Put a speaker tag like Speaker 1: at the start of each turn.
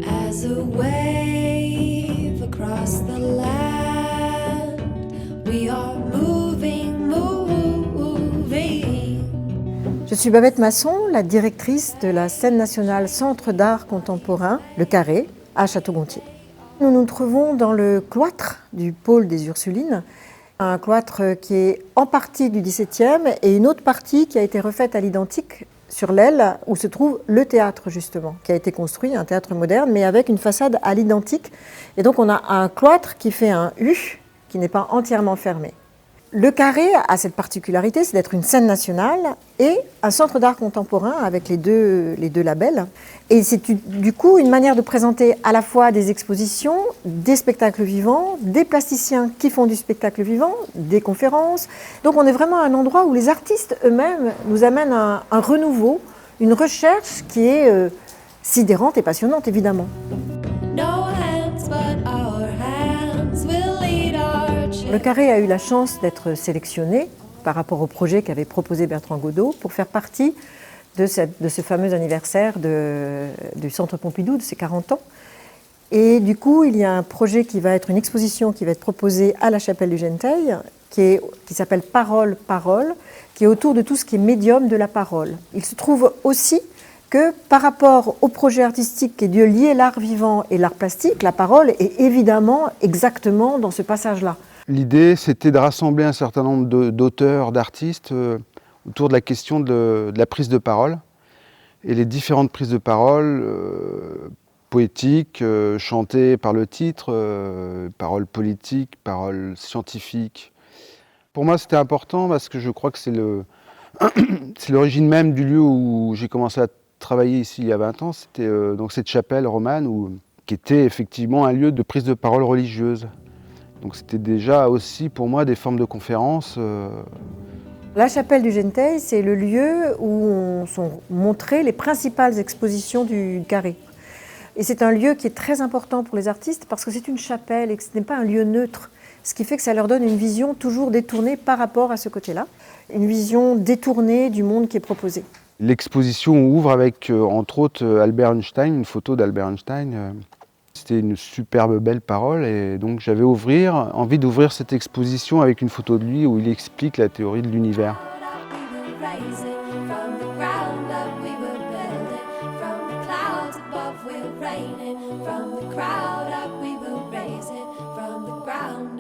Speaker 1: As a wave across the land, we are moving, moving.
Speaker 2: Je suis Babette Masson, la directrice de la scène nationale Centre d'art contemporain, le Carré, à Château-Gontier. Nous nous trouvons dans le cloître du pôle des Ursulines, un cloître qui est en partie du XVIIe et une autre partie qui a été refaite à l'identique sur l'aile où se trouve le théâtre justement, qui a été construit, un théâtre moderne, mais avec une façade à l'identique. Et donc on a un cloître qui fait un U, qui n'est pas entièrement fermé. Le Carré a cette particularité, c'est d'être une scène nationale et un centre d'art contemporain avec les deux labels. Et c'est du coup une manière de présenter à la fois des expositions, des spectacles vivants, des plasticiens qui font du spectacle vivant, des conférences. Donc on est vraiment à un endroit où les artistes eux-mêmes nous amènent un renouveau, une recherche qui est sidérante et passionnante évidemment.
Speaker 1: No hands but our hands will lead our children.
Speaker 2: Le Carré a eu la chance d'être sélectionné par rapport au projet qu'avait proposé Bertrand Godot pour faire partie de ce fameux anniversaire du Centre Pompidou, de ses 40 ans. Et du coup, il y a un projet qui va être une exposition qui va être proposée à la Chapelle du Genteil, qui s'appelle Parole, Parole, qui est autour de tout ce qui est médium de la parole. Il se trouve aussi que par rapport au projet artistique qui est de lier l'art vivant et l'art plastique, la parole est évidemment exactement dans ce passage-là.
Speaker 3: L'idée, c'était de rassembler un certain nombre d'auteurs, d'artistes autour de la question de la prise de parole et les différentes prises de parole poétiques, chantées par le titre, paroles politiques, paroles scientifiques. Pour moi, c'était important parce que je crois que c'est l'origine même du lieu où j'ai commencé à travailler ici il y a 20 ans. C'était donc cette chapelle romane qui était effectivement un lieu de prise de parole religieuse. Donc c'était déjà aussi pour moi des formes de conférences.
Speaker 2: La Chapelle du Genteil, c'est le lieu où sont montrées les principales expositions du Carré. Et c'est un lieu qui est très important pour les artistes parce que c'est une chapelle et que ce n'est pas un lieu neutre. Ce qui fait que ça leur donne une vision toujours détournée par rapport à ce côté-là. Une vision détournée du monde qui est proposé.
Speaker 3: L'exposition ouvre avec, entre autres, Albert Einstein, une photo d'Albert Einstein. C'était une superbe belle parole et donc j'avais envie d'ouvrir cette exposition avec une photo de lui où il explique la théorie de l'univers.
Speaker 1: From the crowd up we will raise it, from the ground